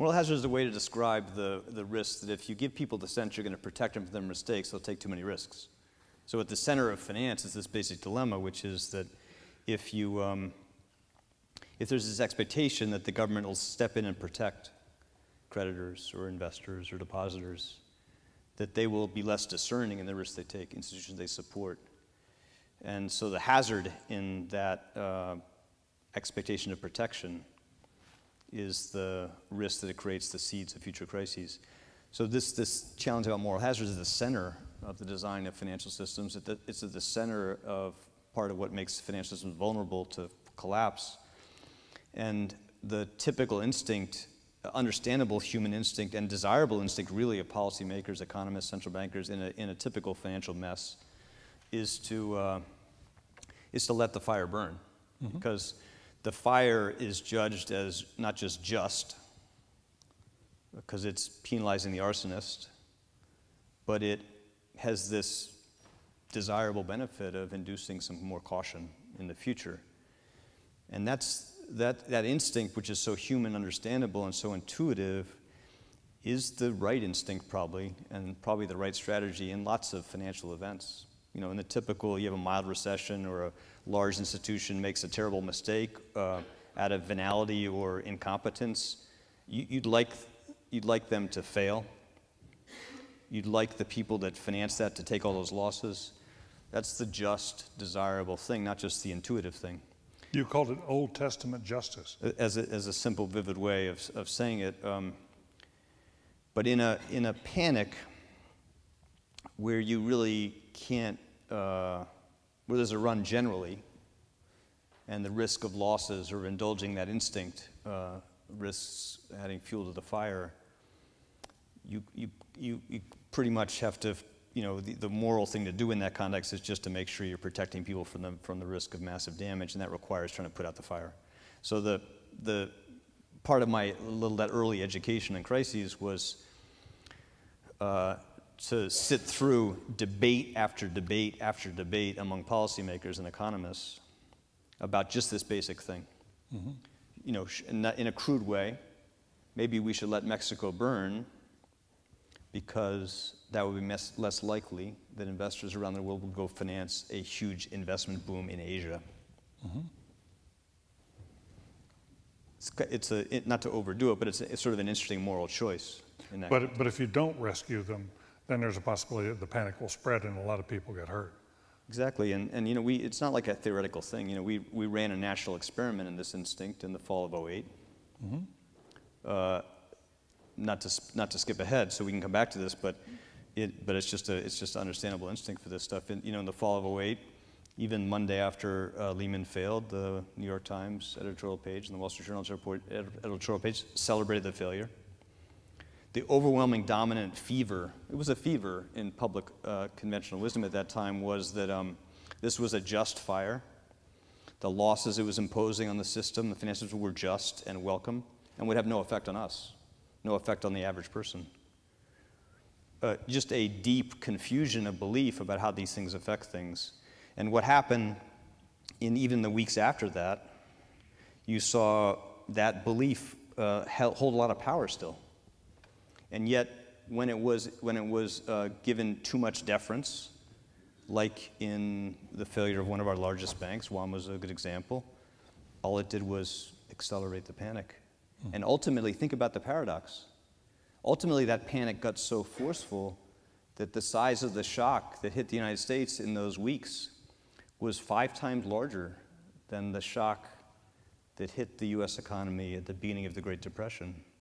Moral hazard is a way to describe the risk that if you give people the sense you're going to protect them from their mistakes, they'll take too many risks. So at the center of finance is this basic dilemma, which is that if there's this expectation that the government will step in and protect creditors or investors or depositors, that they will be less discerning in the risks they take, institutions they support. And so the hazard in that expectation of protection is the risk that it creates the seeds of future crises. So this challenge about moral hazards is the center of the design of financial systems. It's at the center of part of what makes financial systems vulnerable to collapse. And the typical instinct, understandable human instinct and desirable instinct really of policymakers, economists, central bankers in a typical financial mess is to let the fire burn. Mm-hmm. Because the fire is judged as not just, because it's penalizing the arsonist, but it has this desirable benefit of inducing some more caution in the future. And that instinct, which is so human understandable and so intuitive, is the right instinct probably, and probably the right strategy in lots of financial events. You know, in the typical, you have a mild recession or a large institution makes a terrible mistake out of venality or incompetence. You'd like them to fail. You'd like the people that finance that to take all those losses. That's the just, desirable thing, not just the intuitive thing. You called it Old Testament justice. As a simple, vivid way of saying it. But in a panic where you really can't, where there's a run generally, and the risk of losses or indulging that instinct risks adding fuel to the fire, you pretty much have to, you know, the moral thing to do in that context is just to make sure you're protecting people from the risk of massive damage, and that requires trying to put out the fire. So the part of my that early education in crises was to sit through debate after debate after debate among policymakers and economists about just this basic thing. Mm-hmm. You know, in a crude way, maybe we should let Mexico burn because that would be less likely that investors around the world would go finance a huge investment boom in Asia. Mm-hmm. Not to overdo it, but it's sort of an interesting moral choice in that. But if you don't rescue them, then there's a possibility that the panic will spread and a lot of people get hurt. Exactly, and you know, it's not like a theoretical thing. You know, we ran a national experiment in this instinct in the fall of '08. Mm-hmm. Not to skip ahead, so we can come back to this, but it's just an understandable instinct for this stuff. And you know, in the fall of '08, even Monday after Lehman failed, the New York Times editorial page and the Wall Street Journal editorial page celebrated the failure. The overwhelming dominant fever, it was a fever in public conventional wisdom at that time, was that this was a just fire. The losses it was imposing on the system, the financial were just and welcome, and would have no effect on us, no effect on the average person. Just a deep confusion of belief about how these things affect things. And what happened in even the weeks after that, you saw that belief hold a lot of power still. And yet, when it was given too much deference, like in the failure of one of our largest banks, one was a good example, all it did was accelerate the panic. Mm-hmm. And ultimately, think about the paradox. Ultimately, that panic got so forceful that the size of the shock that hit the United States in those weeks was 5 times larger than the shock that hit the US economy at the beginning of the Great Depression.